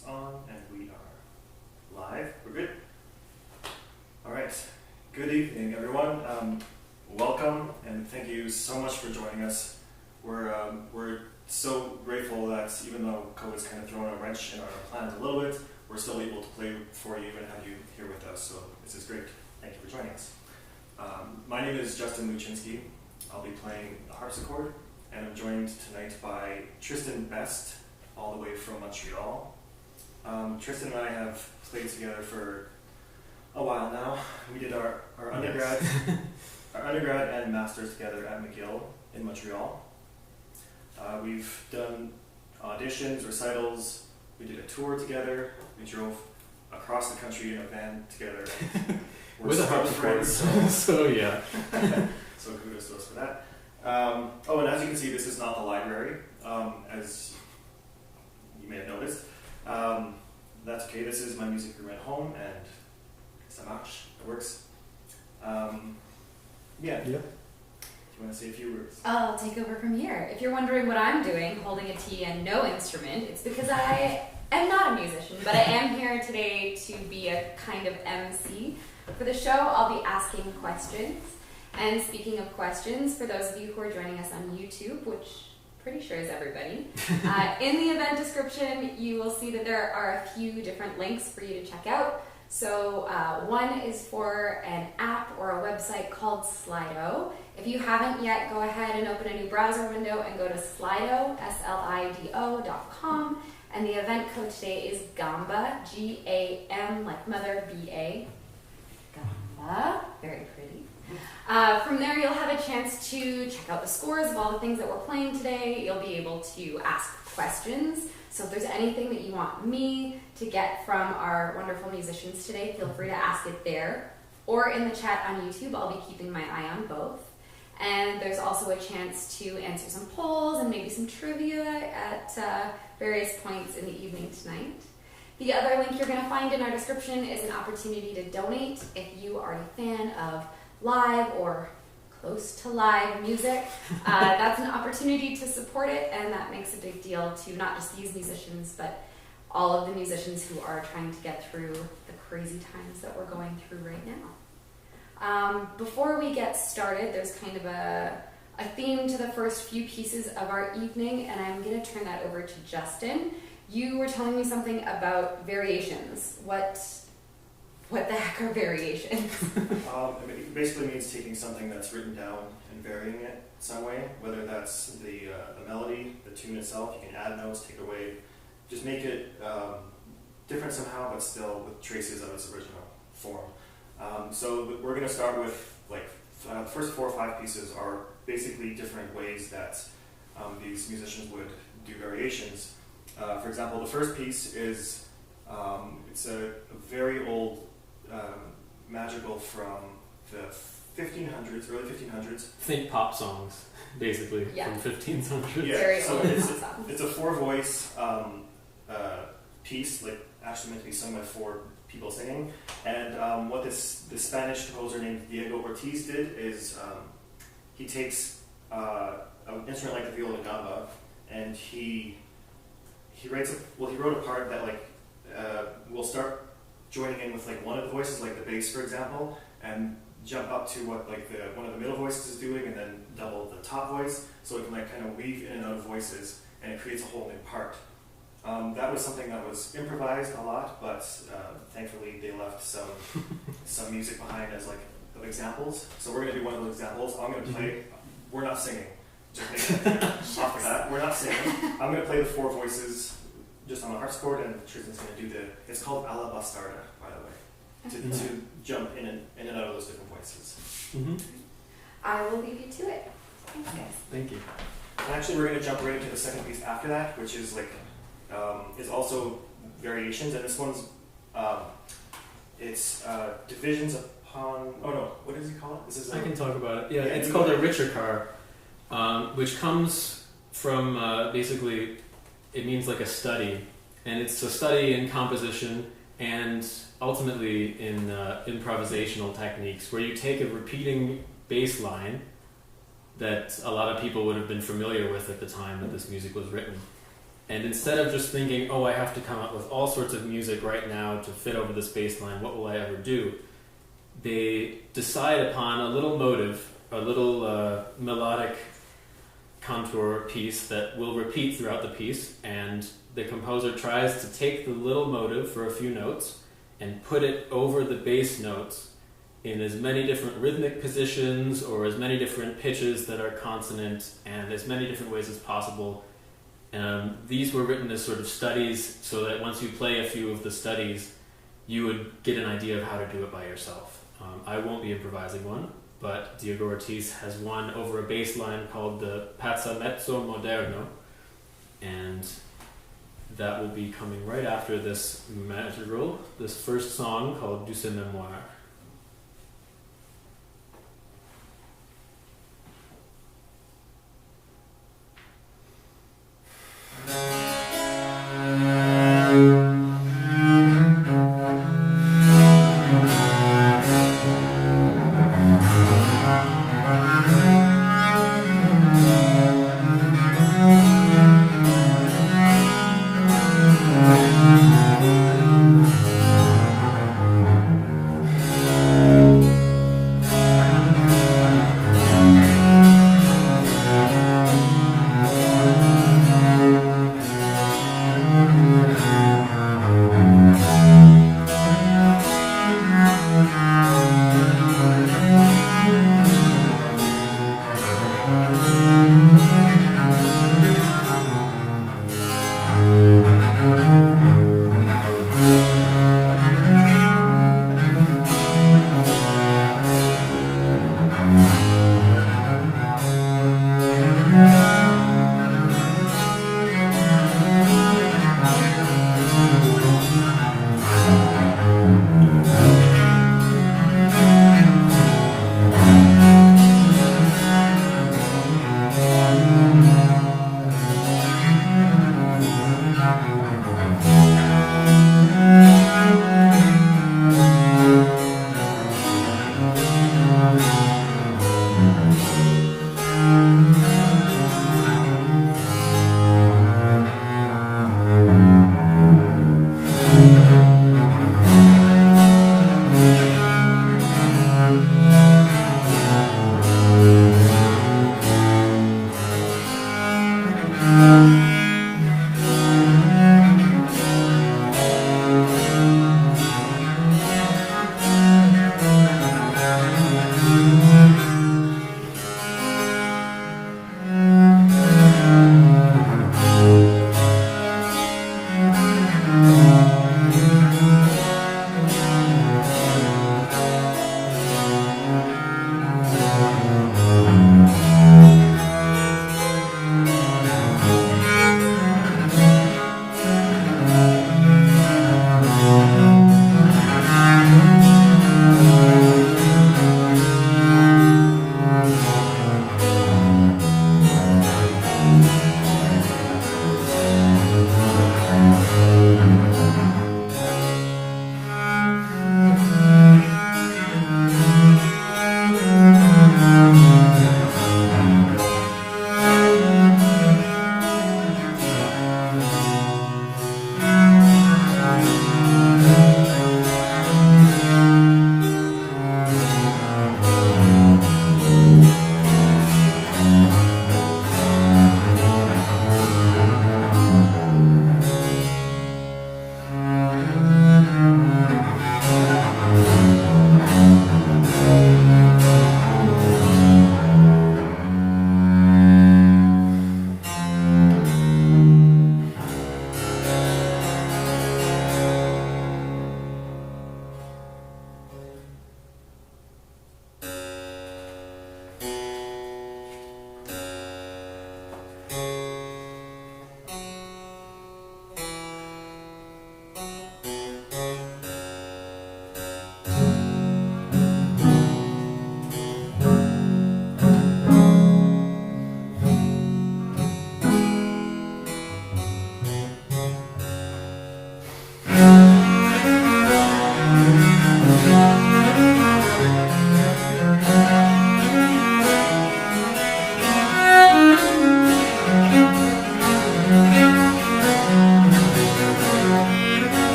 It's on, and we are live. We're good? All right. Good evening, everyone. Welcome, and thank you so much for joining us. We're so grateful that even though COVID's kind of thrown a wrench in our plans a little bit, we're still able to play for you and have you here with us. So this is great. Thank you for joining us. My name is Justin Luchinsky. I'll be playing the harpsichord, and I'm joined tonight by Tristan Best, all the way from Montreal. Tristan and I have played together for a while now. We did our undergrad, our undergrad and masters together at McGill in Montreal. We've done auditions, recitals. We did a tour together. We drove across the country in a van together. With a harpsichord. So yeah. So kudos to us for that. And as you can see, this is not the library, as you may have noticed. That's okay. This is my music room at home, and ça marche. It works. Yeah. Do you want to say a few words? I'll take over from here. If you're wondering what I'm doing, holding a tea and no instrument, it's because I am not a musician, but I am here today to be a kind of MC. For the show, I'll be asking questions. And speaking of questions, for those of you who are joining us on YouTube, which pretty sure is everybody, in the event description, you will see that there are a few different links for you to check out. So one is for an app or a website called Slido. If you haven't yet, go ahead and open a new browser window and go to Slido, SLIDO.com. And the event code today is Gamba, G-A-M, like mother, B-A. Gamba, very pretty. From there, you'll have a chance to check out the scores of all the things that we're playing today. You'll be able to ask questions. So if there's anything that you want me to get from our wonderful musicians today, feel free to ask it there. Or in the chat on YouTube, I'll be keeping my eye on both. And there's also a chance to answer some polls and maybe some trivia at various points in the evening tonight. The other link you're going to find in our description is an opportunity to donate if you are a fan of live or close to live music. That's an opportunity to support it, and that makes a big deal to not just these musicians, but all of the musicians who are trying to get through the crazy times that we're going through right now. Before we get started, there's kind of a theme to the first few pieces of our evening, and I'm going to turn that over to Justin. You were telling me something about variations. What the heck are variations? It basically means taking something that's written down and varying it some way, whether that's the melody, the tune itself. You can add notes, take away, just make it different somehow, but still with traces of its original form. So we're going to start with the first 4 or 5 pieces are basically different ways that these musicians would do variations. For example, the first piece is it's a very old madrigal from the 1500s, early 1500s. Think pop songs, basically, from 1500s. Yeah, very so old it's a 4-voice piece, actually meant to be sung by 4 people singing. And what the Spanish composer named Diego ORTIZ did is he takes an instrument like the Viola da Gamba, and he wrote a part that will start joining in with one of the voices, like the bass, for example, and jump up to what one of the middle voices is doing, and then double the top voice, so it can kind of weave in and out of voices, and it creates a whole new part. That was something that was improvised a lot, but thankfully they left some music behind as of examples. So we're going to do one of those examples. I'm going to play. We're not singing. Just make it off of that. We're not singing. I'm going to play the 4 voices just on the harpsichord, and Tristan's going to do it's called alla bastarda, by the way, to jump in and out of those different voices. Mm-hmm. I will leave you to it. Thanks, guys. Thank you. And actually, we're going to jump right into the second piece after that, which is is also variations, and this one's it's divisions upon. Oh no, what does he call it? This is. I can talk about it. Yeah, it's called a Recercarda, which comes from basically. It means a study, and it's a study in composition and ultimately in improvisational techniques, where you take a repeating bass line that a lot of people would have been familiar with at the time that this music was written, And instead of just thinking, oh, I have to come up with all sorts of music right now to fit over this bass line, what will I ever do? They decide upon a little motive, a little melodic contour piece that will repeat throughout the piece, and the composer tries to take the little motive for a few notes and put it over the bass notes in as many different rhythmic positions or as many different pitches that are consonant and as many different ways as possible. These were written as sort of studies so that once you play a few of the studies, you would get an idea of how to do it by yourself. I won't be improvising one, but Diego Ortiz has one over a bass line called the pasamezzo moderno, and that will be coming right after this madrigal, this first song called Doulce memoire.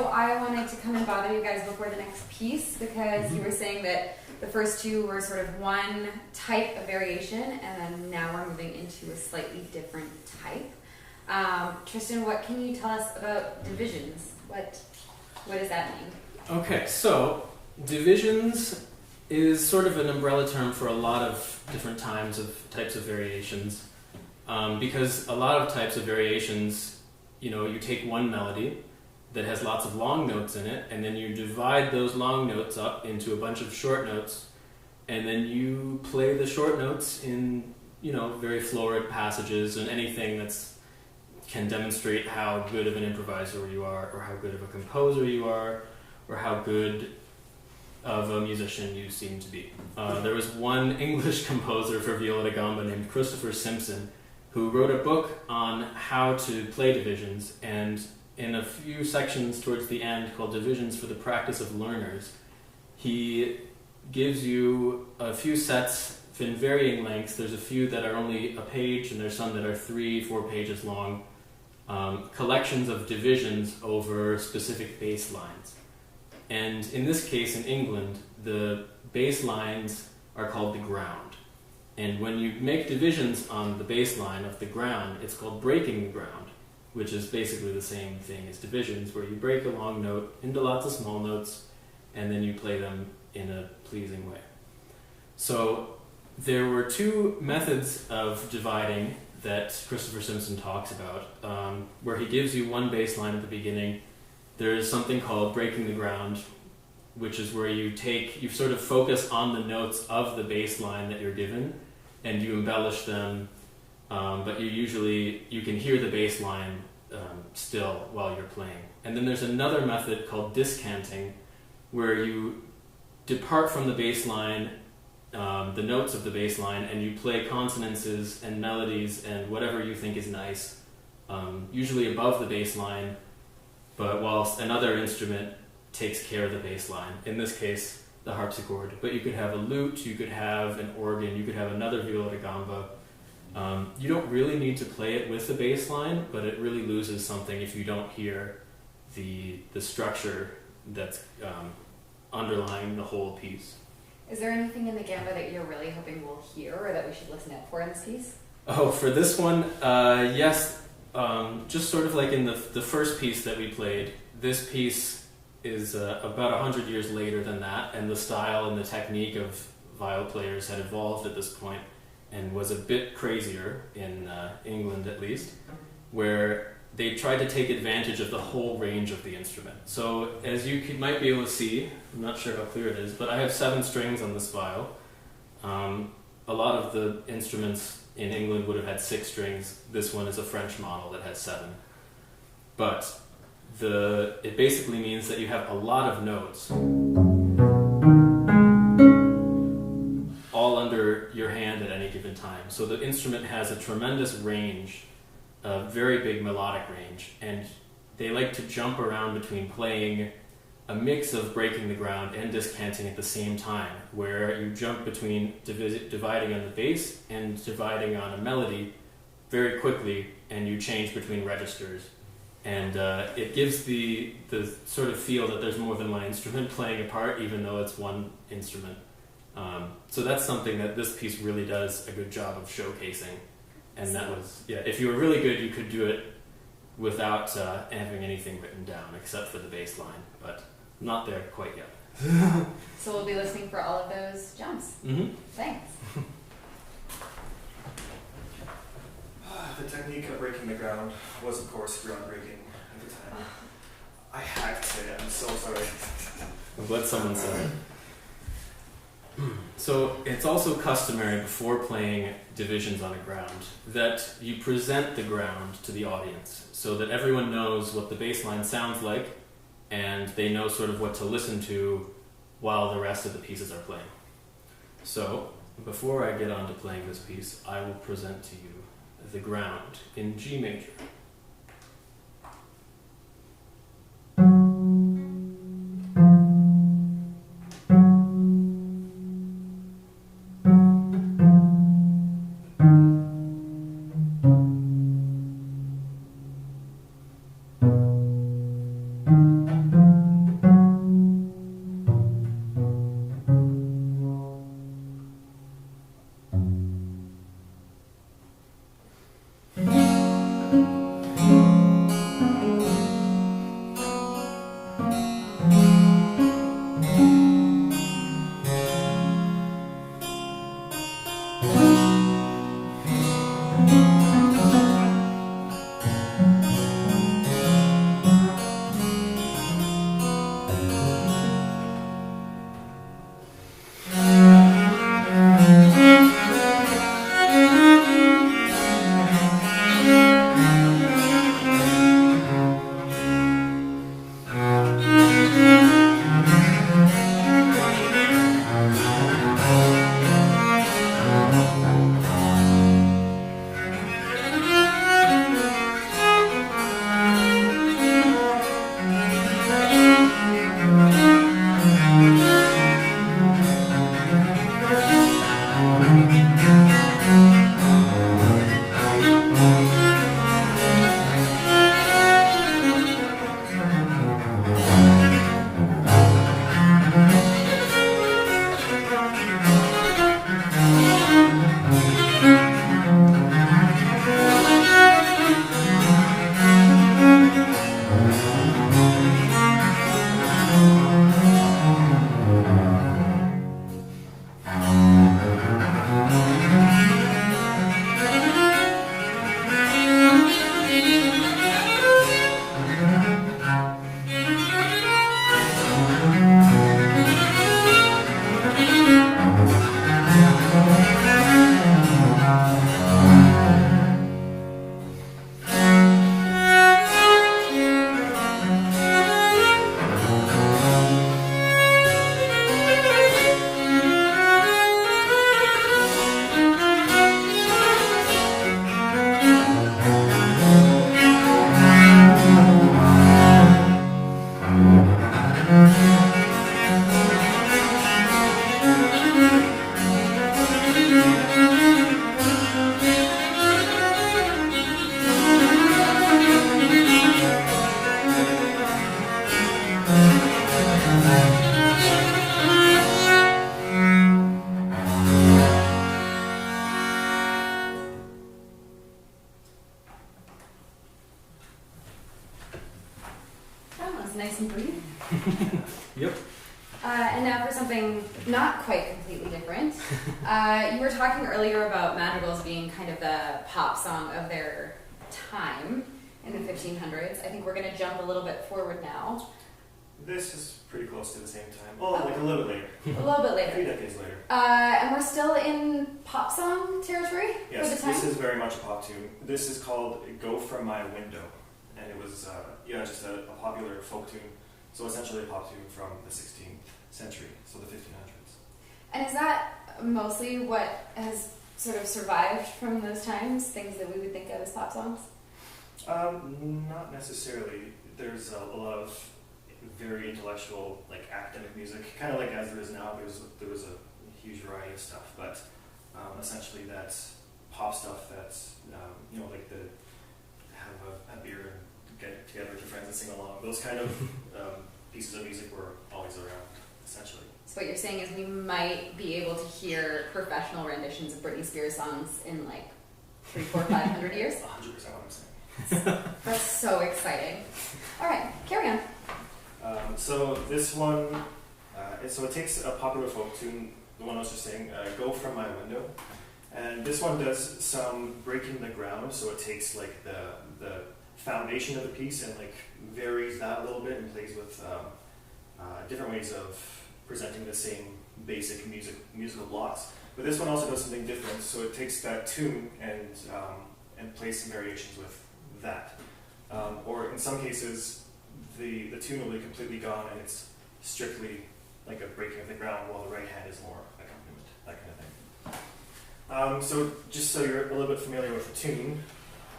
so I wanted to come and bother you guys before the next piece because you were saying that the first two were sort of one type of variation, and then now we're moving into a slightly different type. Tristan, what can you tell us about divisions? What does that mean? Okay, so divisions is sort of an umbrella term for a lot of different types of variations, because a lot of types of variations, you take one melody that has lots of long notes in it, and then you divide those long notes up into a bunch of short notes, and then you play the short notes in, very florid passages and anything that's can demonstrate how good of an improviser you are, or how good of a composer you are, or how good of a musician you seem to be. There was one English composer for Viola da Gamba named Christopher Simpson who wrote a book on how to play divisions, and in a few sections towards the end called Divisions for the Practice of Learners, he gives you a few sets in varying lengths. There's a few that are only a page, and there's some that are 3-4 pages long, collections of divisions over specific bass lines. And in this case, in England, the bass lines are called the ground. And when you make divisions on the bass line of the ground, it's called breaking the ground, which is basically the same thing as divisions, where you break a long note into lots of small notes, and then you play them in a pleasing way. So there were two methods of dividing that Christopher Simpson talks about, where he gives you one bass line at the beginning. There is something called breaking the ground, which is where you sort of focus on the notes of the bass line that you're given, and you embellish them, but you can hear the bass line still while you're playing. And then there's another method called discanting, where you depart from the bass line, the notes of the bass line, and you play consonances and melodies and whatever you think is nice, usually above the bass line, but whilst another instrument takes care of the bass line. In this case, the harpsichord. But you could have a lute, you could have an organ, you could have another viola da gamba. You don't really need to play it with the bass line, but it really loses something if you don't hear the structure that's underlying the whole piece. Is there anything in the gamba that you're really hoping we'll hear, or that we should listen out for in this piece? Oh, for this one, yes. Just sort of like in the first piece that we played, this piece is about 100 years later than that, and the style and the technique of viol players had evolved at this point and was a bit crazier, in England at least, where they tried to take advantage of the whole range of the instrument. So as you might be able to see, I'm not sure how clear it is, but I have 7 strings on this viol. A lot of the instruments in England would have had 6 strings. This one is a French model that has 7. But it basically means that you have a lot of notes all under your hand at any given time. So the instrument has a tremendous range, a very big melodic range, and they like to jump around between playing a mix of breaking the ground and discanting at the same time, where you jump between dividing on the bass and dividing on a melody very quickly, and you change between registers. And it gives the sort of feel that there's more than one instrument playing a part, even though it's one instrument. So that's something that this piece really does a good job of showcasing. And that was, if you were really good, you could do it without having anything written down, except for the bass line, but not there quite yet. So we'll be listening for all of those jumps. Mm-hmm. Thanks. The technique of breaking the ground was, of course, groundbreaking at the time. I had to say it. I'm so sorry. I'm glad someone said it. So it's also customary before playing divisions on a ground that you present the ground to the audience so that everyone knows what the bass line sounds like, and they know sort of what to listen to while the rest of the pieces are playing. So before I get on to playing this piece, I will present to you the ground in G major. Yep. And now for something not quite completely different. You were talking earlier about madrigals being kind of the pop song of their time in the 1500s. I think we're going to jump a little bit forward now. This is pretty close to the same time. Oh, like a little bit later. A little bit later. 3 decades later. And we're still in pop song territory for the Yes, time? this is very much a pop tune. This is called Go From My Window. And it was, just a popular folk tune. So essentially a pop tune from the 16th century, so the 1500s. And is that mostly what has sort of survived from those times? Things that we would think of as pop songs? Not necessarily. There's a lot of very intellectual, like academic music, kind of like as there is now. There was a huge variety of stuff, but essentially that's pop stuff that's like the have a beer and get together with your friends and sing along. Those kind of pieces of music were always around, essentially. So what you're saying is we might be able to hear professional renditions of Britney Spears songs in like 300, 400, 500 years? 100% what I'm saying. That's so exciting. All right, carry on. So this one, it takes a popular folk tune, the one I was just saying, Go From My Window, and this one does some breaking the ground, so it takes like the foundation of the piece and like varies that a little bit and plays with different ways of presenting the same basic musical blocks. But this one also does something different, so it takes that tune and plays some variations with that. Or in some cases, the tune will be completely gone and it's strictly like a breaking of the ground while the right hand is more accompaniment, that kind of thing. So just so you're a little bit familiar with the tune,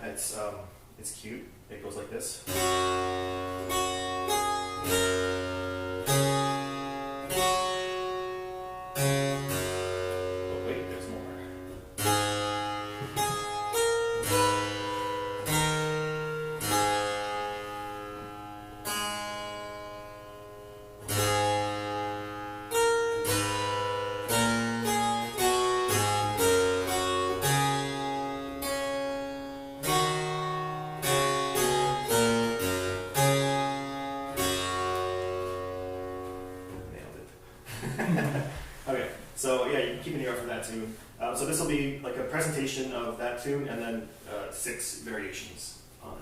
it's cute. It goes like this. Oh wait, there's more. Okay, so yeah, you can keep an ear out for that too. So this will be like a presentation of that tune and then 6 variations on it.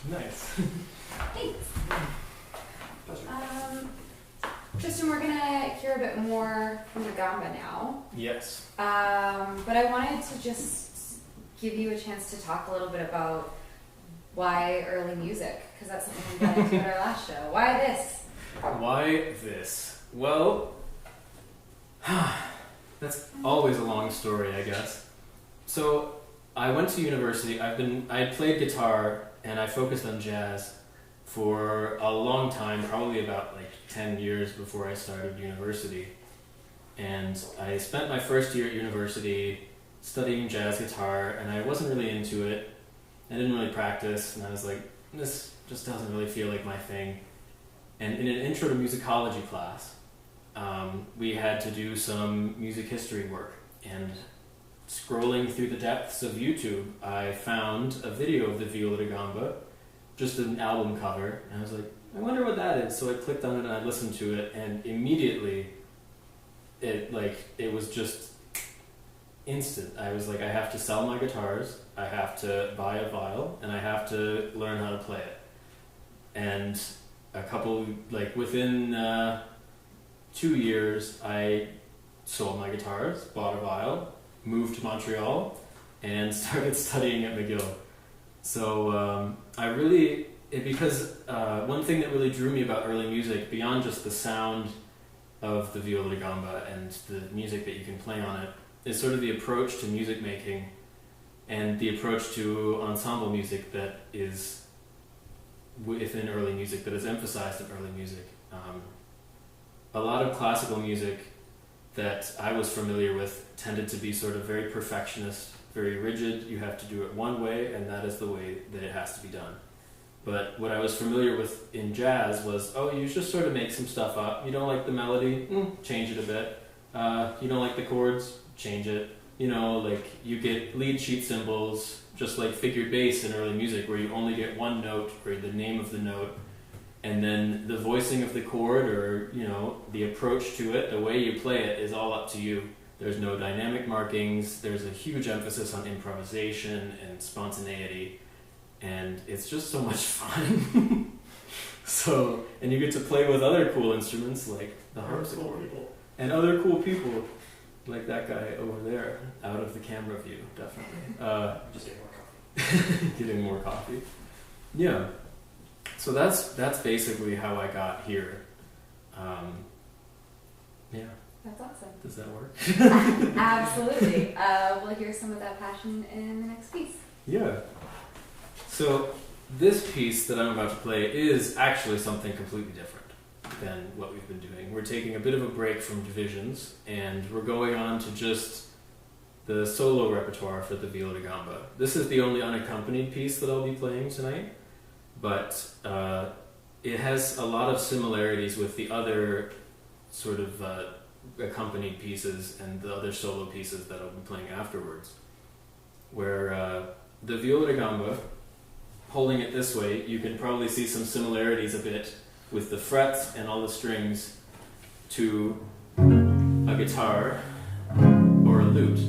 Nice. Thanks. Pleasure. Tristan, we're gonna hear a bit more from the gamba now. Yes. But I wanted to just give you a chance to talk a little bit about why early music, because that's something we got into at our last show. Why this? Why this? Well, that's always a long story, I guess. So I went to university. I played guitar and I focused on jazz for a long time, probably about like 10 years before I started university. And I spent my first year at university studying jazz guitar, and I wasn't really into it. I didn't really practice, and I was like, this just doesn't really feel like my thing. And in an intro to musicology class, we had to do some music history work, and scrolling through the depths of YouTube, I found a video of the Viola da Gamba, just an album cover, and I was like, I wonder what that is. So I clicked on it and I listened to it, and immediately it was just instant. I was like, I have to sell my guitars, I have to buy a viol, and I have to learn how to play it. And within 2 years, I sold my guitars, bought a viol, moved to Montreal, and started studying at McGill. So one thing that really drew me about early music, beyond just the sound of the viola da gamba and the music that you can play on it, is sort of the approach to music making and the approach to ensemble music that is within early music, that is emphasized in early music. A lot of classical music that I was familiar with tended to be sort of very perfectionist, very rigid. You have to do it one way, and that is the way that it has to be done. But what I was familiar with in jazz was, you just sort of make some stuff up. You don't like the melody? Change it a bit. You don't like the chords? Change it. You get lead sheet symbols, just like figured bass in early music, where you only get one note, or the name of the note, and then the voicing of the chord, or, the approach to it, the way you play it, is all up to you. There's no dynamic markings. There's a huge emphasis on improvisation and spontaneity. And it's just so much fun. And you get to play with other cool instruments like the harpsichord and other cool people like that guy over there, out of the camera view, definitely. Just getting more coffee. Getting more coffee. Yeah. So that's basically how I got here. Yeah. That's awesome. Does that work? Absolutely. We'll hear some of that passion in the next piece. Yeah. So this piece that I'm about to play is actually something completely different than what we've been doing. We're taking a bit of a break from divisions, and we're going on to just the solo repertoire for the Viola da Gamba. This is the only unaccompanied piece that I'll be playing tonight, but it has a lot of similarities with the other sort of accompanied pieces and the other solo pieces that I'll be playing afterwards, where the Viola da Gamba, holding it this way, you can probably see some similarities a bit with the frets and all the strings to a guitar or a lute,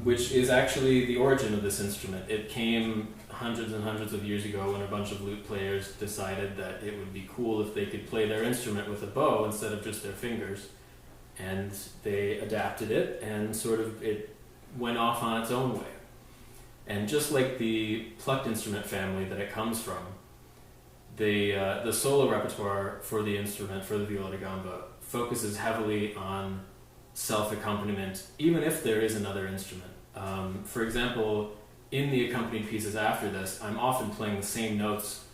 which is actually the origin of this instrument. It came hundreds and hundreds of years ago when a bunch of lute players decided that it would be cool if they could play their instrument with a bow instead of just their fingers. And they adapted it, and sort of it went off on its own way. And just like the plucked instrument family that it comes from, the solo repertoire for the instrument, for the viola da gamba, focuses heavily on self-accompaniment, even if there is another instrument. For example, in the accompanied pieces after this, I'm often playing the same notes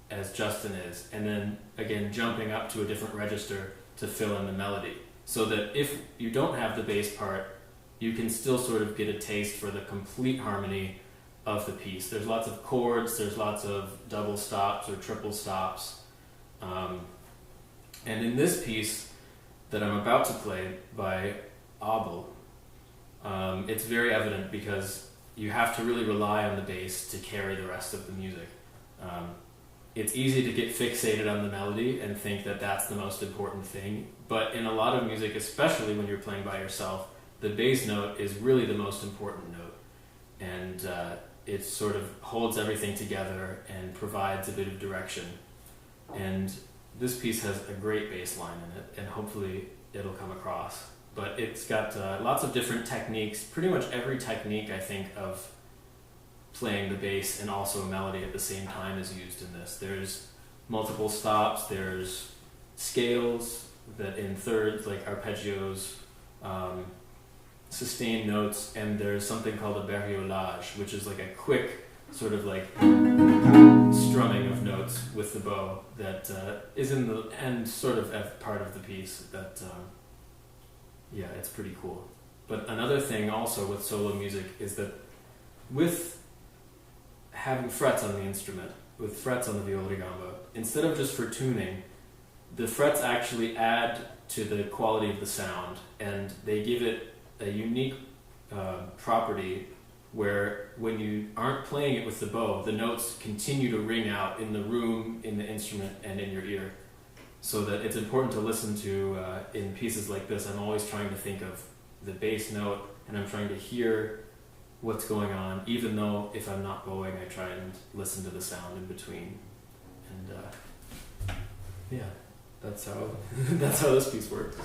as Justin is, and then again jumping up to a different register to fill in the melody, so that if you don't have the bass part, you can still sort of get a taste for the complete harmony of the piece. There's lots of chords, there's lots of double stops or triple stops. And in this piece that I'm about to play by ABEL, it's very evident because you have to really rely on the bass to carry the rest of the music. It's easy to get fixated on the melody and think that that's the most important thing, but in a lot of music, especially when you're playing by yourself, the bass note is really the most important note. And it sort of holds everything together and provides a bit of direction. And this piece has a great bass line in it, and hopefully it'll come across. But it's got lots of different techniques. Pretty much every technique, I think, of playing the bass and also a melody at the same time is used in this. There's multiple stops, there's scales that in thirds, like arpeggios, sustained notes, and there's something called a bariolage, which is like a quick sort of like strumming of notes with the bow that is in the end sort of part of the piece that yeah, it's pretty cool. But another thing also with solo music is that with having frets on the instrument, with frets on the viola da gamba, instead of just for tuning, the frets actually add to the quality of the sound, and they give it a unique property where when you aren't playing it with the bow, the notes continue to ring out in the room, in the instrument, and in your ear. So that it's important to listen to in pieces like this. I'm always trying to think of the bass note, and I'm trying to hear what's going on, even though if I'm not bowing, I try and listen to the sound in between. And yeah, that's how that's how this piece works.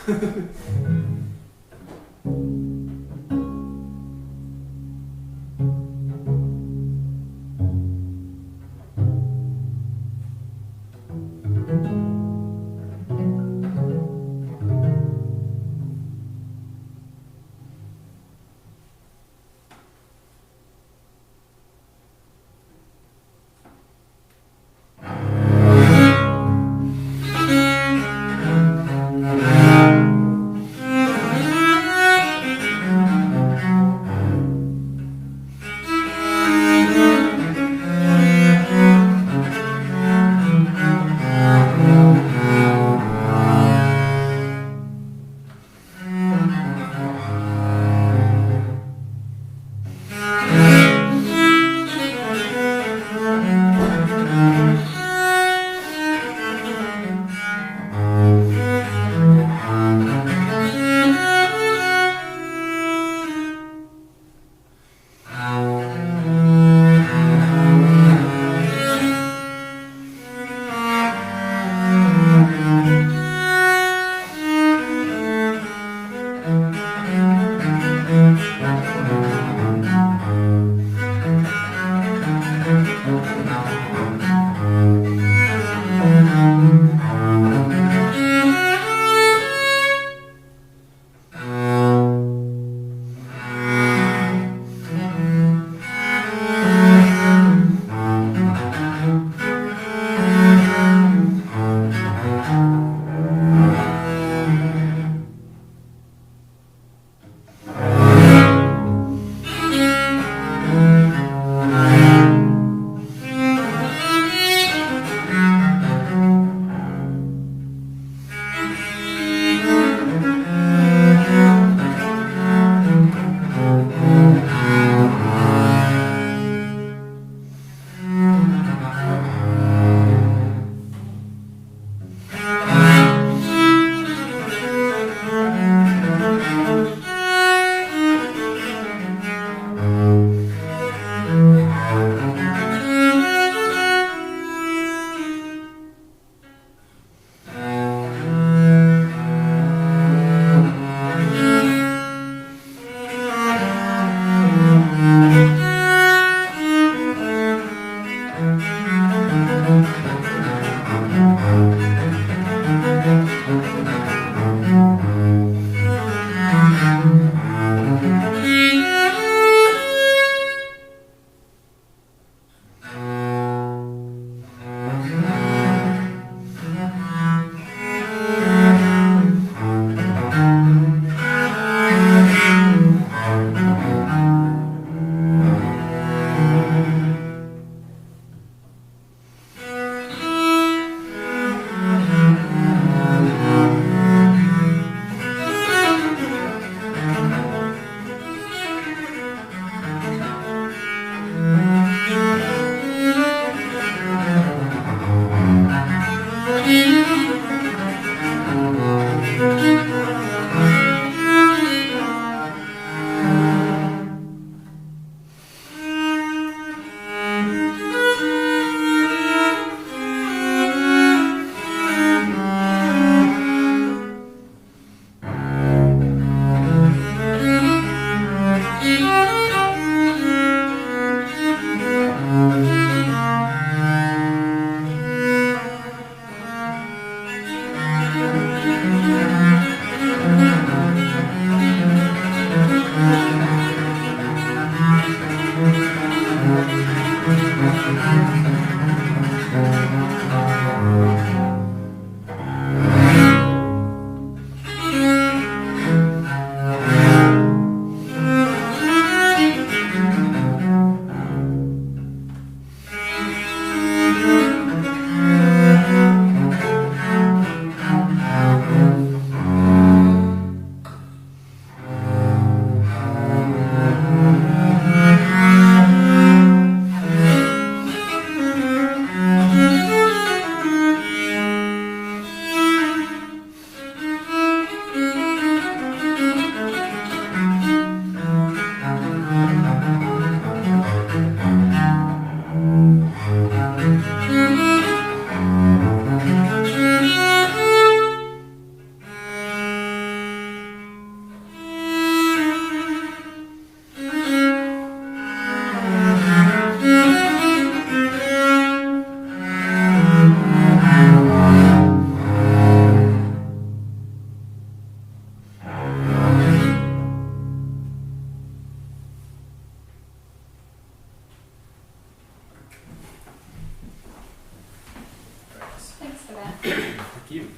you.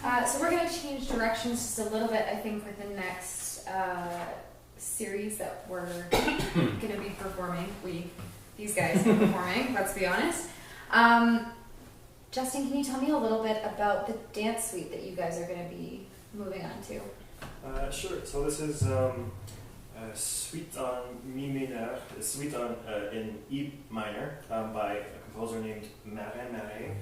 So we're going to change directions just a little bit, I think, with the next series that we're going to be performing. These guys are performing, let's be honest. Justin, can you tell me a little bit about the dance suite that you guys are going to be moving on to? Sure. So this is a suite on mi mineur, a suite on in E minor by a composer named MARIN,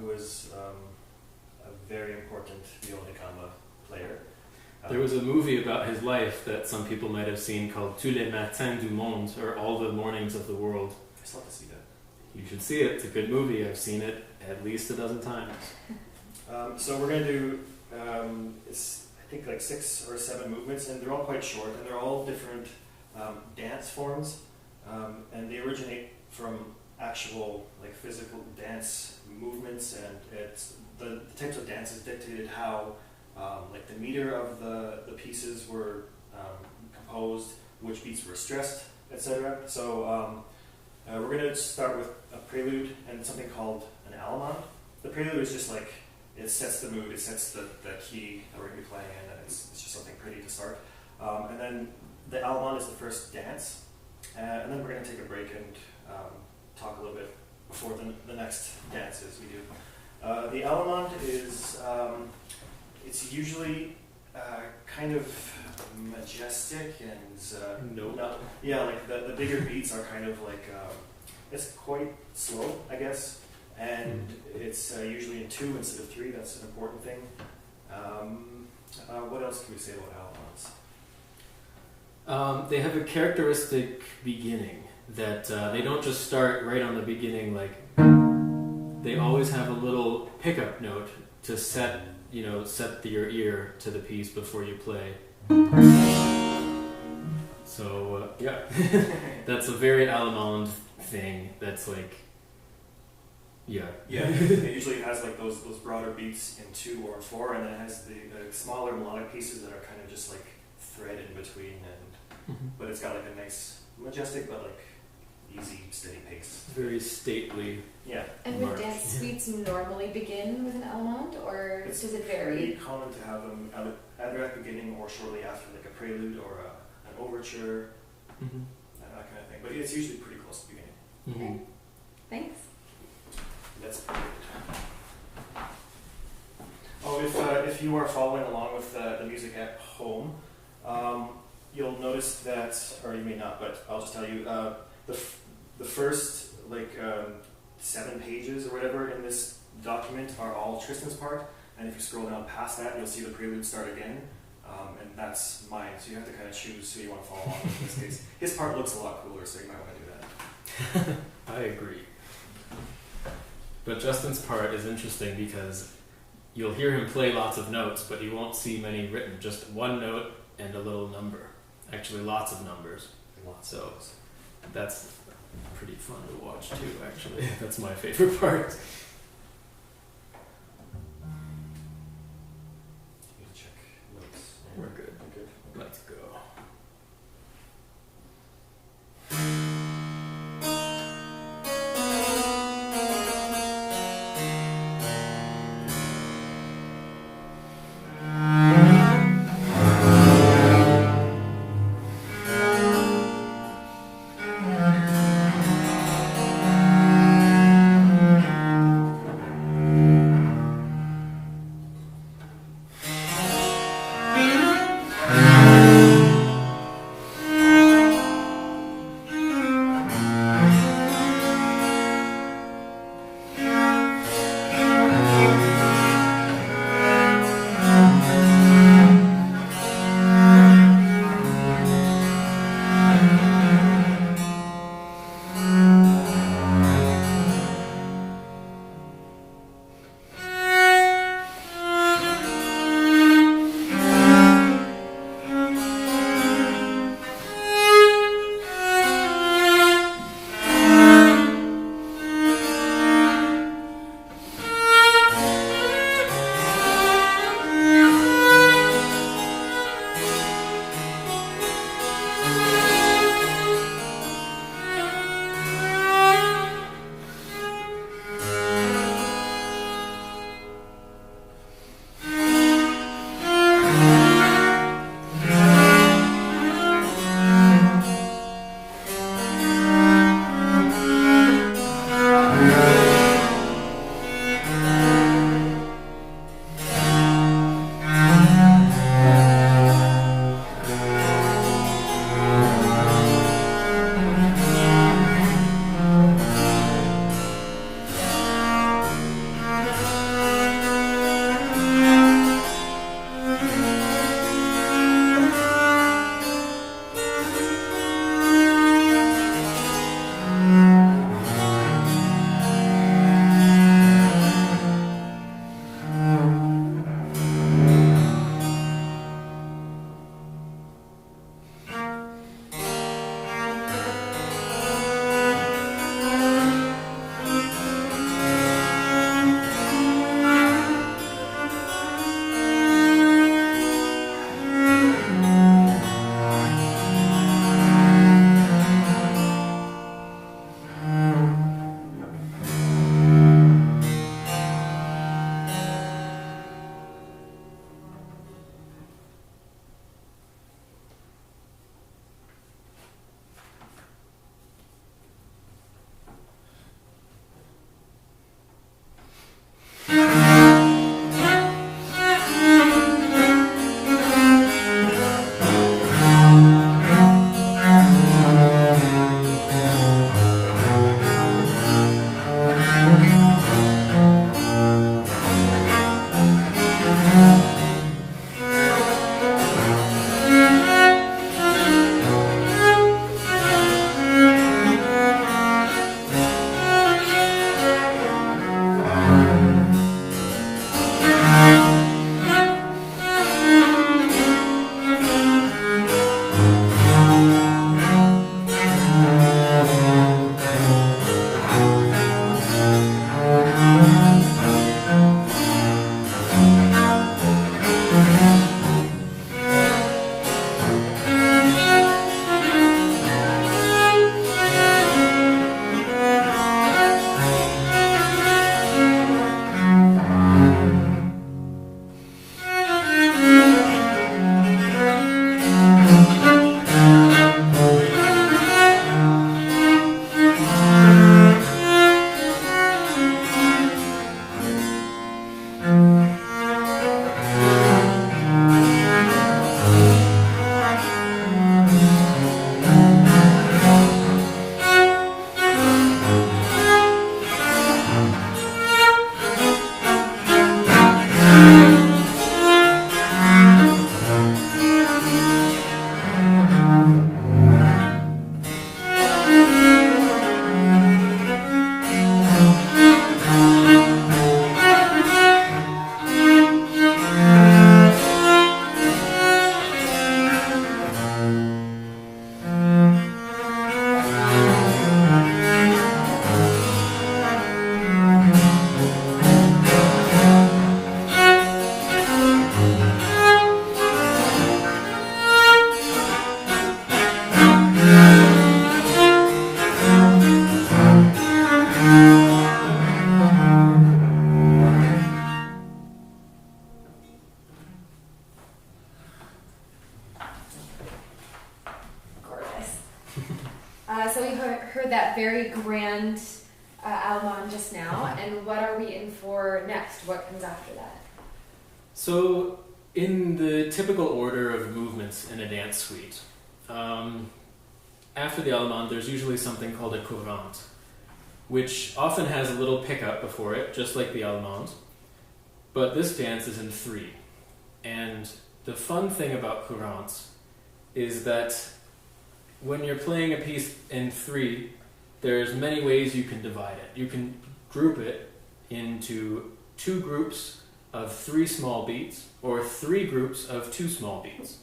who is a very important Viola da Gamba player. There was a movie about his life that some people might have seen called Tous les matins du monde, or All the Mornings of the World. I still have to see that. You should see it. It's a good movie. I've seen it at least a dozen times. So we're going to do, it's, I think, like 6 or 7 movements, and they're all quite short, and they're all different dance forms, and they originate from actual, like, physical dance movements, and it's the types of dances dictated how like the meter of the pieces were composed, which beats were stressed, etc. So we're going to start with a prelude and something called an Allemande. The prelude is just like, it sets the mood, it sets the key that we're going to be playing in, and it's just something pretty to start. And then the Allemande is the first dance, and then we're going to take a break and talk a little bit before the next dances we do. The Allemande is, it's usually kind of majestic and yeah, like the bigger beats are kind of like, it's quite slow, I guess, and it's usually in 2 instead of 3. That's an important thing. What else can we say about Allemandes? They have a characteristic beginning that they don't just start right on the beginning, like they always have a little pickup note to set your ear to the piece before you play. So yeah, that's a very Allemande thing. That's like, yeah. It usually has like those broader beats in 2 or 4, and then it has the smaller melodic pieces that are kind of just like thread in between, and but it's got like a nice majestic but like easy, steady pace. Very stately. Yeah. And would dance suites normally begin with an Allemande, or does it vary? It's pretty common to have them either at the beginning or shortly after, like a prelude or an overture, that kind of thing. But it's usually pretty close to the beginning. Okay. Thanks. That's pretty good. Oh, if you are following along with the music at home, you'll notice that, or you may not, but I'll just tell you, the first like 7 pages or whatever in this document are all Tristan's part, and if you scroll down past that, you'll see the prelude start again, and that's mine. So you have to kind of choose who you want to follow along with in this case. His part looks a lot cooler, so you might want to do that. I agree. But Justin's part is interesting because you'll hear him play lots of notes, but you won't see many written. Just 1 note and a little number. Actually, lots of numbers. So that's pretty fun to watch too, actually. That's my favorite part. You check notes. We're good. Let's go. So we heard that very grand Allemande just now, and what are we in for next? What comes after that? So, in the typical order of movements in a dance suite, after the Allemande, there's usually something called a Courante, which often has a little pickup before it, just like the Allemande, but this dance is in 3. And the fun thing about Courantes is that when you're playing a piece in 3, there's many ways you can divide it. You can group it into 2 groups of 3 small beats, or 3 groups of 2 small beats.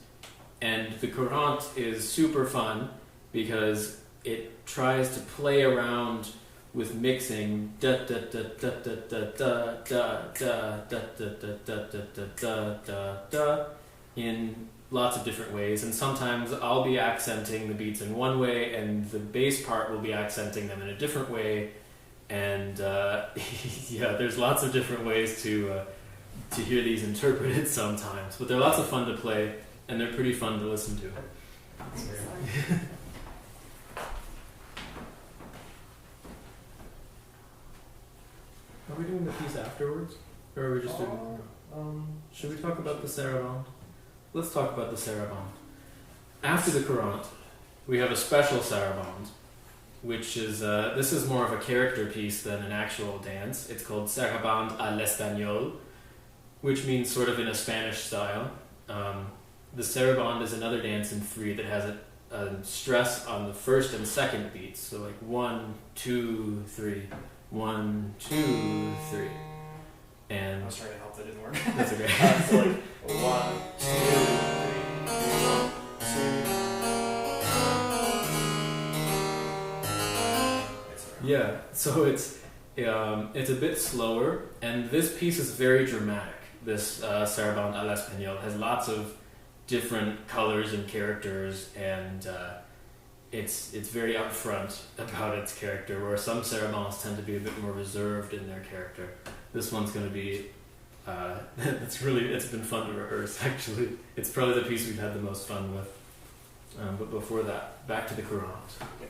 And the Courante is super fun because it tries to play around with mixing da da da da da da da da da da da da da da da da in lots of different ways, and sometimes I'll be accenting the beats in one way and the bass part will be accenting them in a different way, and yeah, there's lots of different ways to hear these interpreted sometimes, but they're lots of fun to play and they're pretty fun to listen to. Are we doing the piece afterwards? Or are we just doing... should we talk about the Sarabande? Let's talk about the Sarabande. After the Courante, we have a special Sarabande, which is... this is more of a character piece than an actual dance. It's called Sarabande à l'Espagnol, which means sort of in a Spanish style. The Sarabande is another dance in 3 that has a stress on the first and second beats. So like 1, 2, 3... 1, 2, 3, and I was trying to help, that didn't work. That's okay. So like 1, 2, 3, 1, 2. Yeah, so it's a bit slower, and this piece is very dramatic. This Sarabande à l'Espagnol has lots of different colors and characters, and it's very upfront about its character, where some sarabandes tend to be a bit more reserved in their character. This one's going to be, it's been fun to rehearse, actually. It's probably the piece we've had the most fun with. But before that, back to the Courante. Okay.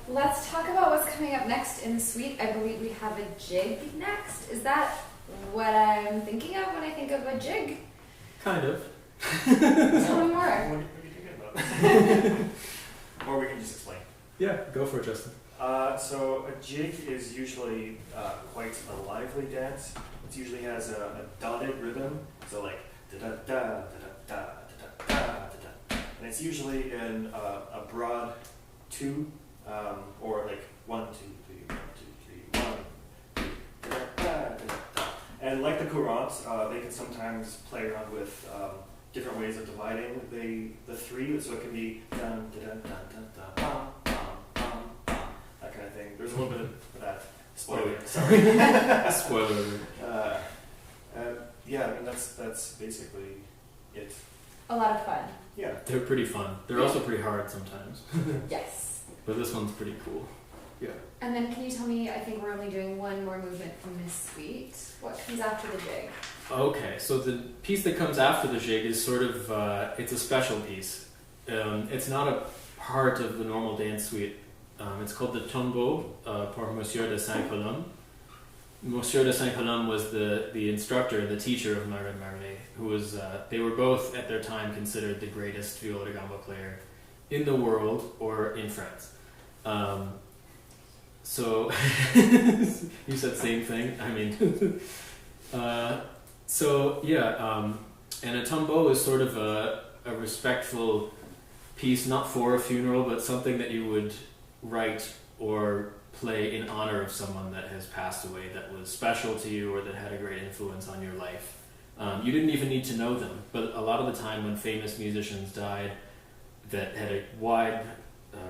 Let's talk about what's coming up next in the suite. I believe we have a jig next. Is that what I'm thinking of when I think of a jig? Kind of. Tell me more. What are you thinking about? Or we can just explain. Yeah, go for it, Justin. So a jig is usually quite a lively dance. It usually has a dotted rhythm, so like da da da da da da da da da, and it's usually in a broad two, or like 1 2 3 1 2 3 1 2 da da da da da. And like the Courante, they can sometimes play around with different ways of dividing the three, so it can be dun da da da da da bum, that kind of thing. There's a little bit of that. Spoiler. Sorry. Spoiler. Yeah, and that's basically it. A lot of fun. Yeah. They're pretty fun. They're also pretty hard sometimes. Yes. But this one's pretty cool. Yeah. And then can you tell me, I think we're only doing one more movement from this suite. What comes after the jig? Okay, so the piece that comes after the Gigue is sort of, it's a special piece. It's not a part of the normal dance suite. It's called the Tombeau, par Monsieur de Saint-Colombe. Monsieur de Saint-Colombe was the instructor, the teacher of Marin Marais, who was, they were both at their time considered the greatest Viola da Gamba player in the world or in France. So, you said same thing, I mean, so yeah, and a tombeau is sort of a respectful piece, not for a funeral, but something that you would write or play in honor of someone that has passed away, that was special to you or that had a great influence on your life. You didn't even need to know them, but a lot of the time when famous musicians died that had a wide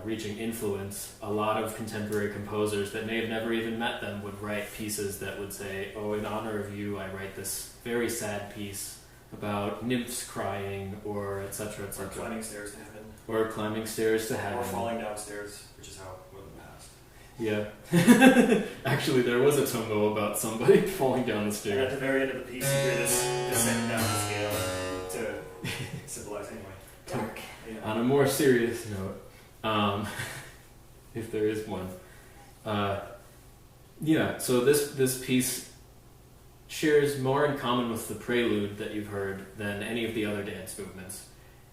reaching influence, a lot of contemporary composers that may have never even met them would write pieces that would say, oh, in honor of you, I write this very sad piece about nymphs crying, or etc., etc. Or climbing stairs to heaven. Or climbing stairs to heaven. Or falling downstairs, which is how it would have passed. Yeah. Actually, there was a tombeau about somebody falling down the And stairs. at the very end of the piece, you hear this descent down the scale to symbolize anyway. Dark. Yeah. On a more serious note, if there is one, yeah. So this piece shares more in common with the Prélude that you've heard than any of the other dance movements.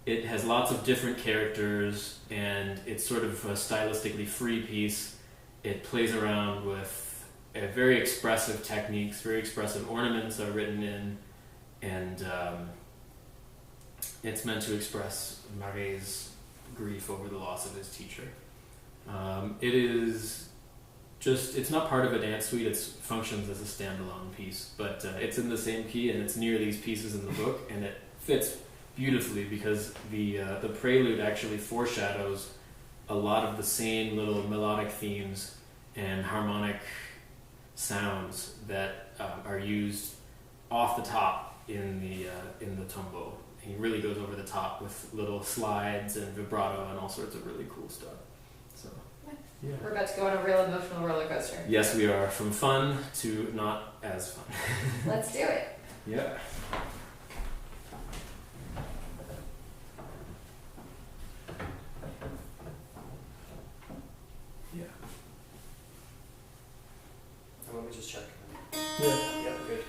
It has lots of different characters, and it's sort of a stylistically free piece. It plays around with very expressive techniques, very expressive ornaments are written in, and it's meant to express Marais' grief over the loss of his teacher. It is just, it's not part of a dance suite, it functions as a standalone piece, but it's in the same key and it's near these pieces in the book, and it fits beautifully because the Prélude actually foreshadows a lot of the same little melodic themes and harmonic sounds that are used off the top in the Tombeau. He really goes over the top with little slides and vibrato and all sorts of really cool stuff. So, yeah. We're about to go on a real emotional roller coaster. Yes, we are. From fun to not as fun. Let's do it. Yeah. Yeah. And let me just check. Yeah. Yeah, good.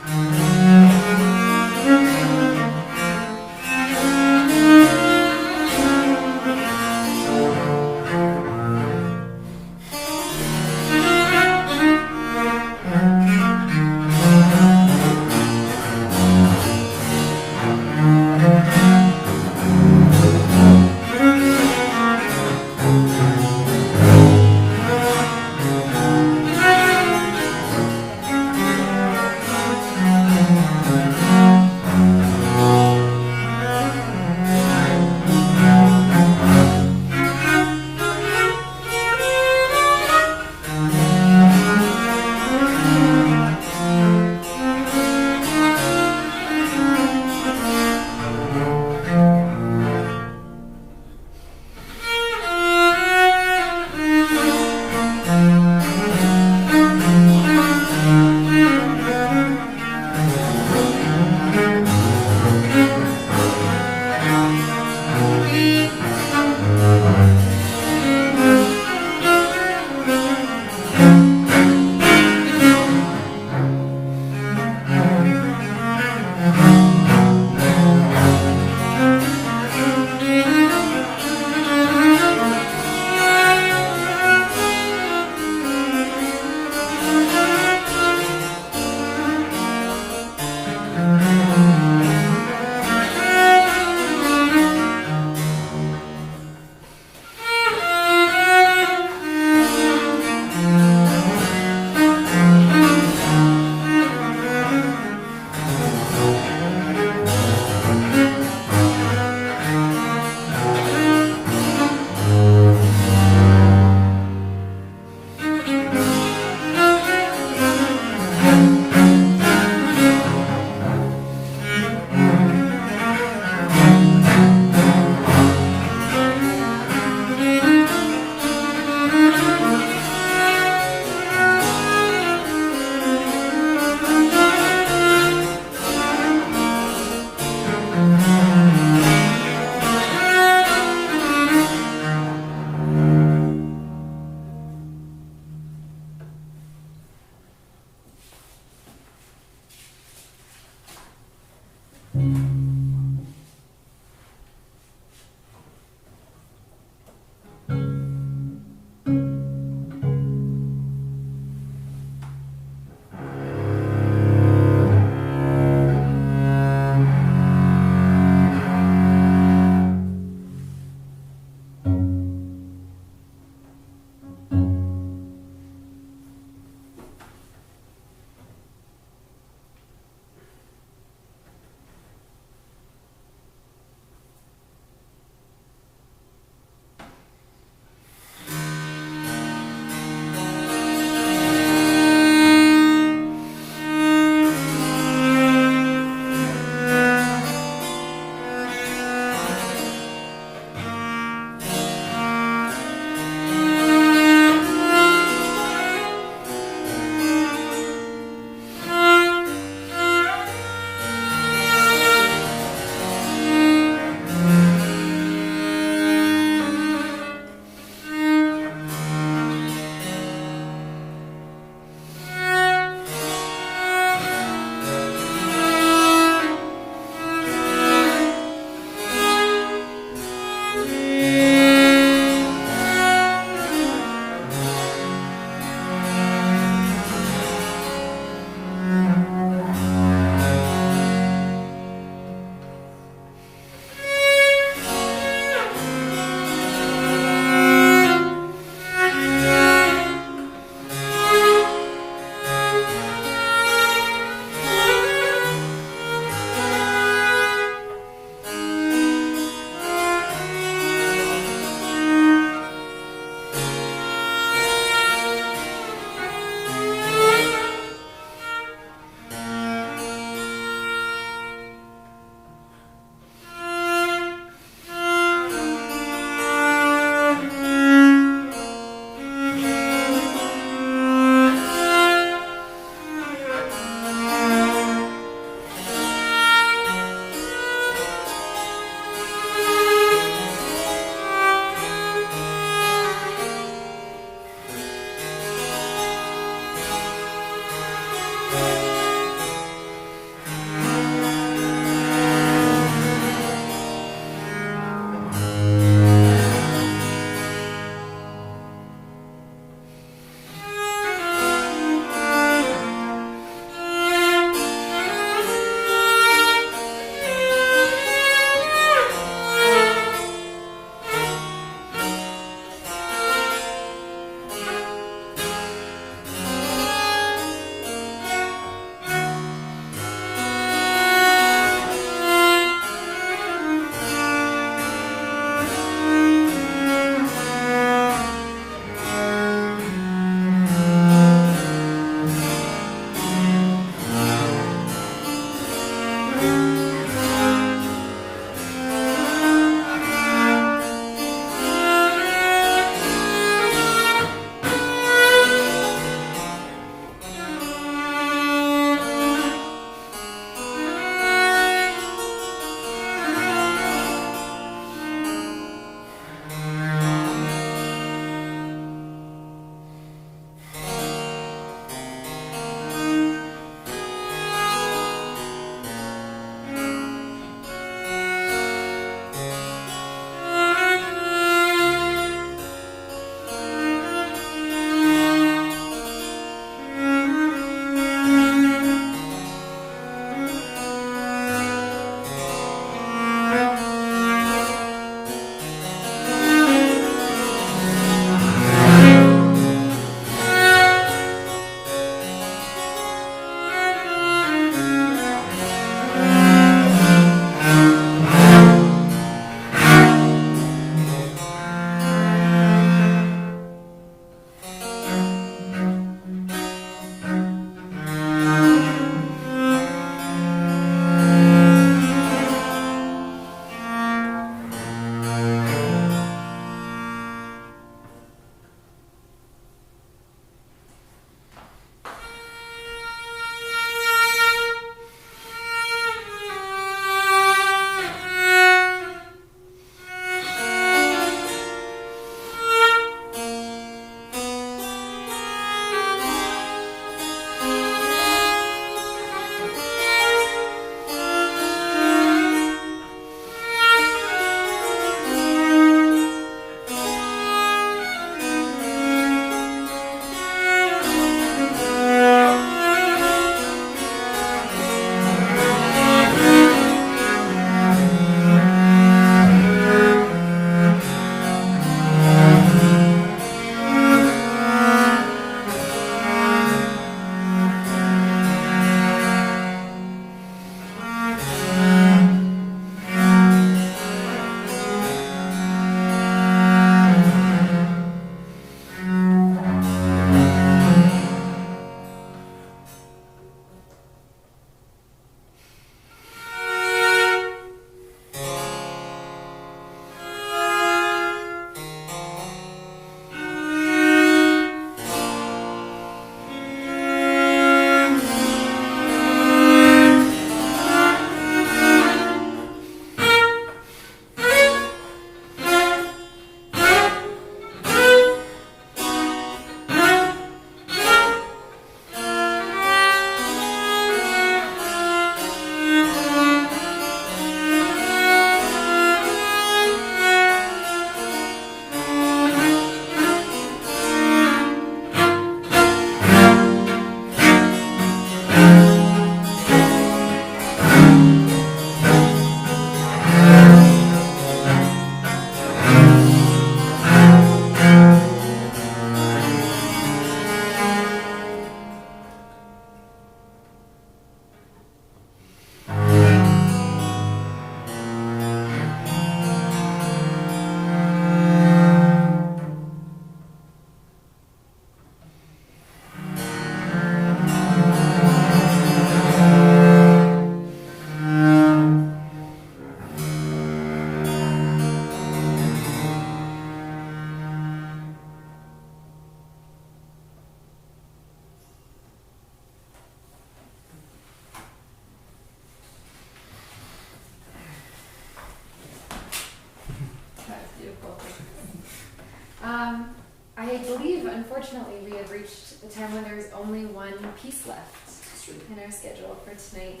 I believe, unfortunately, we have reached the time when there's only one piece left in our schedule for tonight.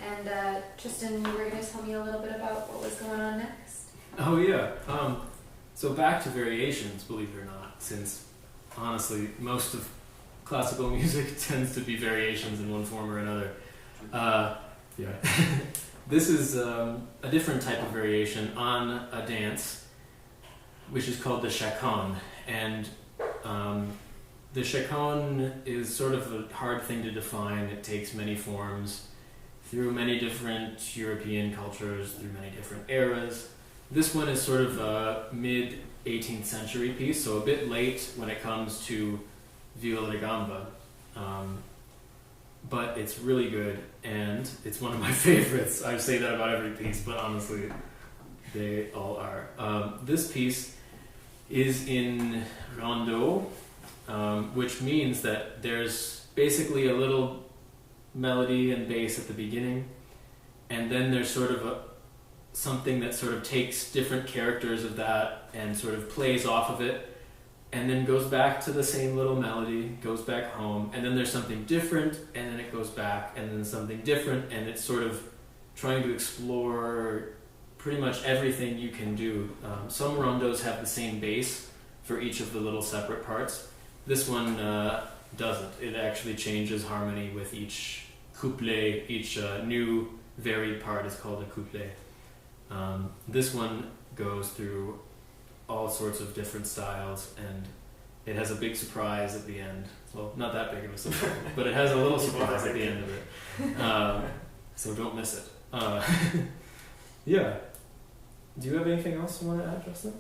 And Tristan, you were going to tell me a little bit about what was going on next. Oh yeah. So back to variations, believe it or not, since honestly most of classical music tends to be variations in one form or another. Yeah. This is a different type of variation on a dance, which is called the chaconne. And the chaconne is sort of a hard thing to define. It takes many forms through many different European cultures, through many different eras. This one is sort of a mid-18th century piece, so a bit late when it comes to Viola da Gamba. But it's really good, and it's one of my favorites. I say that about every piece, but honestly, they all are. This piece is in rondeau, which means that there's basically a little melody and bass at the beginning, and then there's sort of something that sort of takes different characters of that and sort of plays off of it, and then goes back to the same little melody, goes back home, and then there's something different, and then it goes back, and then something different, and it's sort of trying to explore pretty much everything you can do. Some rondeaus have the same bass for each of the little separate parts. This one doesn't. It actually changes harmony with each couplet. Each new varied part is called a couplet. This one goes through all sorts of different styles, and it has a big surprise at the end. Well, not that big of a surprise, but it has a little surprise at the end of it. So don't miss it. Yeah. Do you have anything else you want to add, Justin?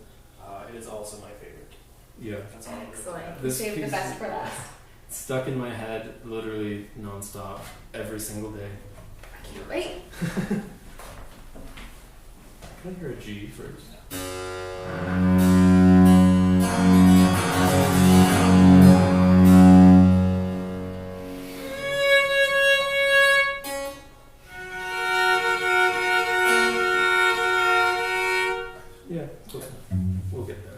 It is also my favorite. Yeah. That's all I'm Excellent. This Save the piece best for last. stuck in my head literally non-stop every single day. Can't wait. Can I hear a G first? Yeah, close enough. We'll get there.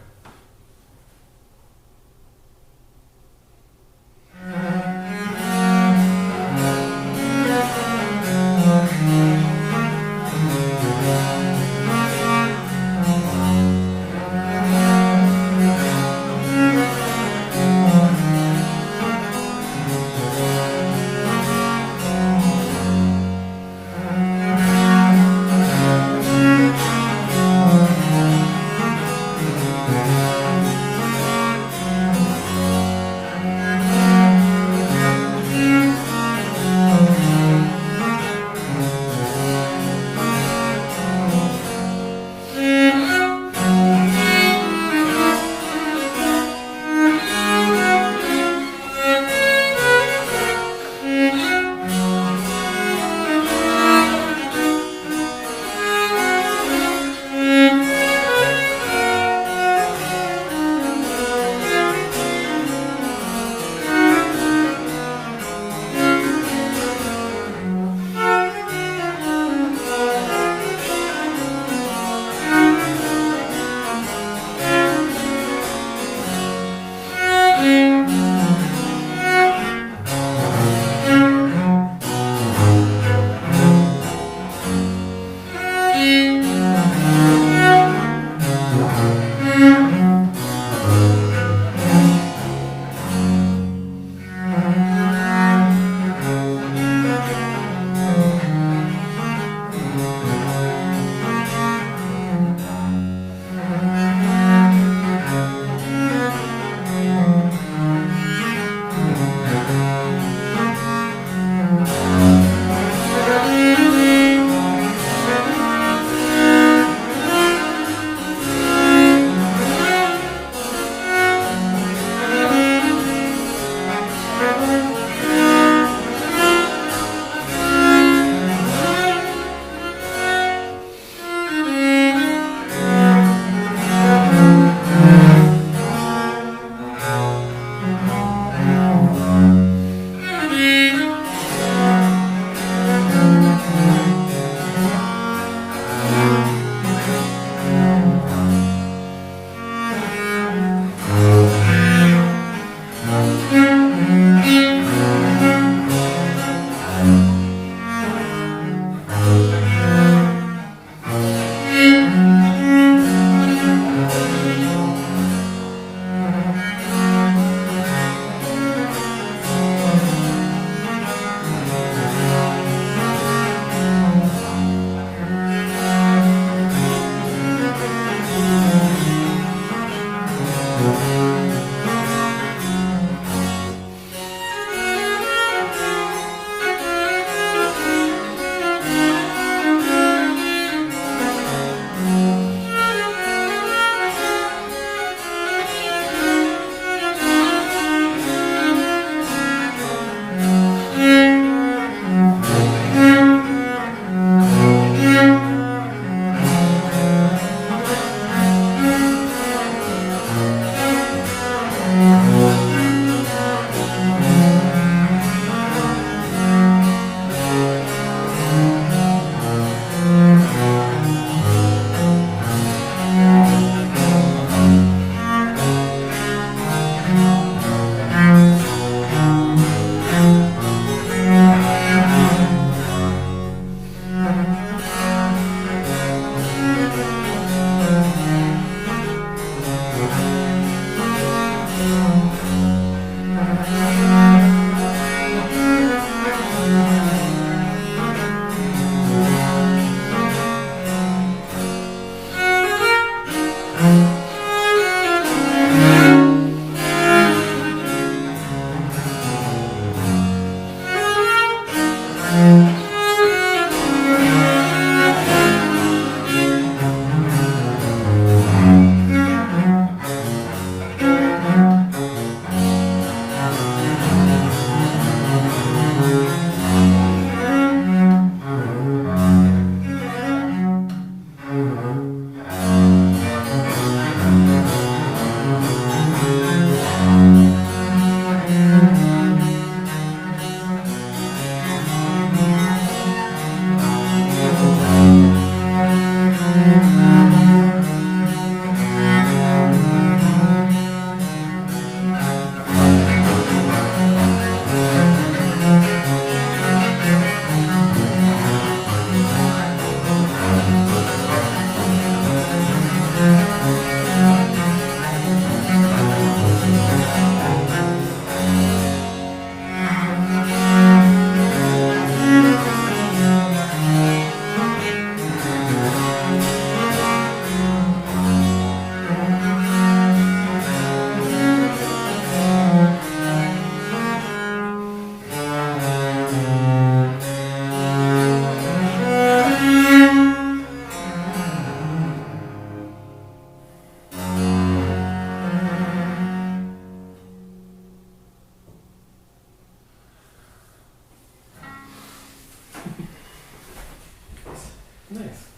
Nice.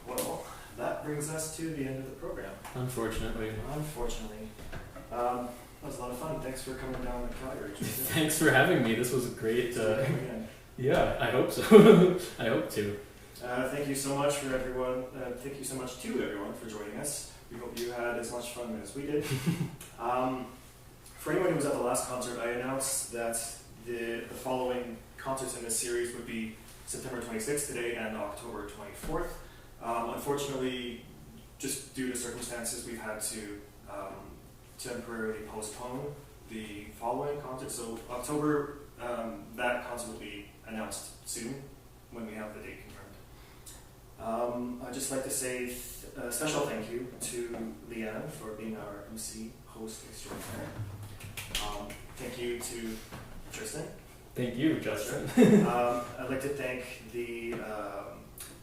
Well, that brings us to the end of the program. Unfortunately. Unfortunately. That was a lot of fun. Thanks for coming down to Calgary, Tristan. Thanks for having me. This was a great. Yeah, I hope so. I hope to. Thank you so much for everyone. Thank you so much to everyone for joining us. We hope you had as much fun as we did. For anyone who was at the last concert, I announced that the following concerts in this series would be September 26th today and October 24th. Unfortunately, just due to circumstances, we've had to temporarily postpone the following concert. So October, that concert will be announced soon when we have the date confirmed. I'd just like to say a special thank you to Leanne for being our MC host extraordinaire. Thank you to Tristan. Thank you, Justin. I'd like to thank the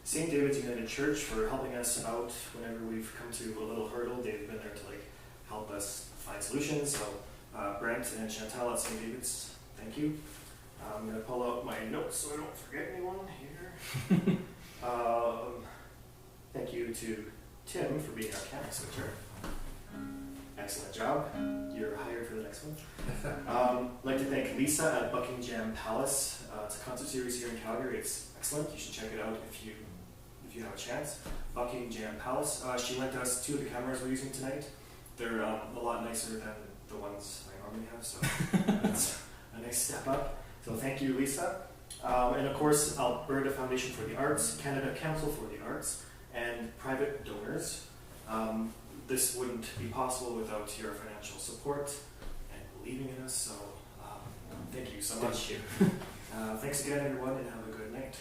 St. David's United Church for helping us out whenever we've come to a little hurdle. They've been there to help us find solutions. So Brent and Chantal at St. David's, thank you. I'm going to pull out my notes so I don't forget anyone here. Thank you to Tim for being our camera switcher. Excellent job. You're hired for the next one. I'd like to thank Lisa at Buckingham Palace. It's a concert series here in Calgary. It's excellent. You should check it out if you have a chance. Buckingham Palace. She lent us two of the cameras we're using tonight. They're a lot nicer than the ones I normally have, so that's a nice step up. So thank you, Lisa. And of course, Alberta Foundation for the Arts, Canada Council for the Arts, and private donors. This wouldn't be possible without your financial support and believing in us, so thank you so much. Thank you. Thanks again, everyone, and have a good night.